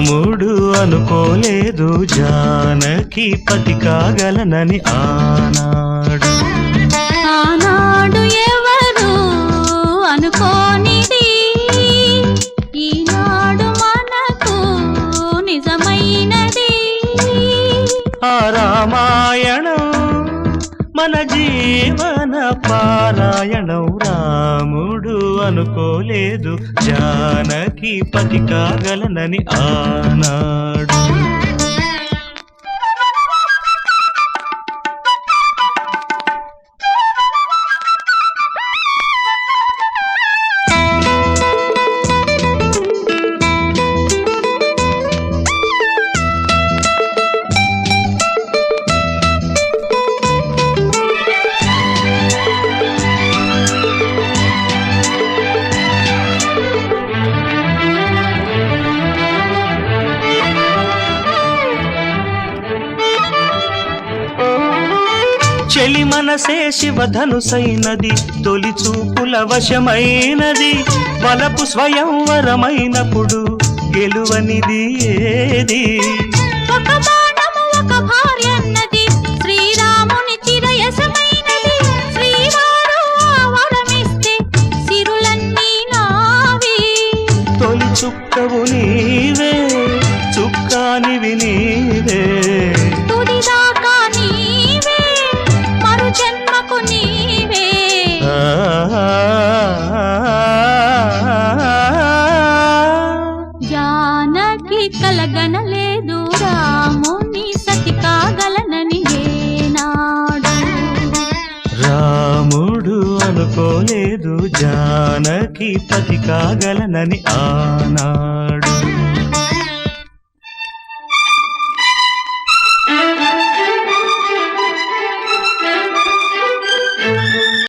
రాముడు అనుకోలేదు జానకి పతి కాగలనని ఆనాడు. ఆనాడు ఎవరు అనుకోనిది ఈనాడు మనకు నిజమైనది. ఆ రామాయణం మన జీవన పారాయణం. రాముడు అనుకోలేదు జానకి పతి కాగలనని ఆనాడు. చెలి మనసే శివధనుసైనది, తొలి చూపుల వశమైనది. వలపు స్వయంవరమైనప్పుడు గెలువనిది ఏది? ఒక బాణము ఒక భార్య అన్నది, శ్రీరాముని చిరయసమైనది. శ్రీవారు వరమిస్తే సిరులన్నీ నావి. తొలి చుక్కవు నీవే, చుక్కానివి నీవే. తుదిదాకా నీవే, మరు జన్మకు నీవే. జానకి కలగనలేదు రాముని సతి కాగలనని ఏనాడు. రాముడు అనుకోలేదు జానకి పతి కాగలనని ఆనాడు.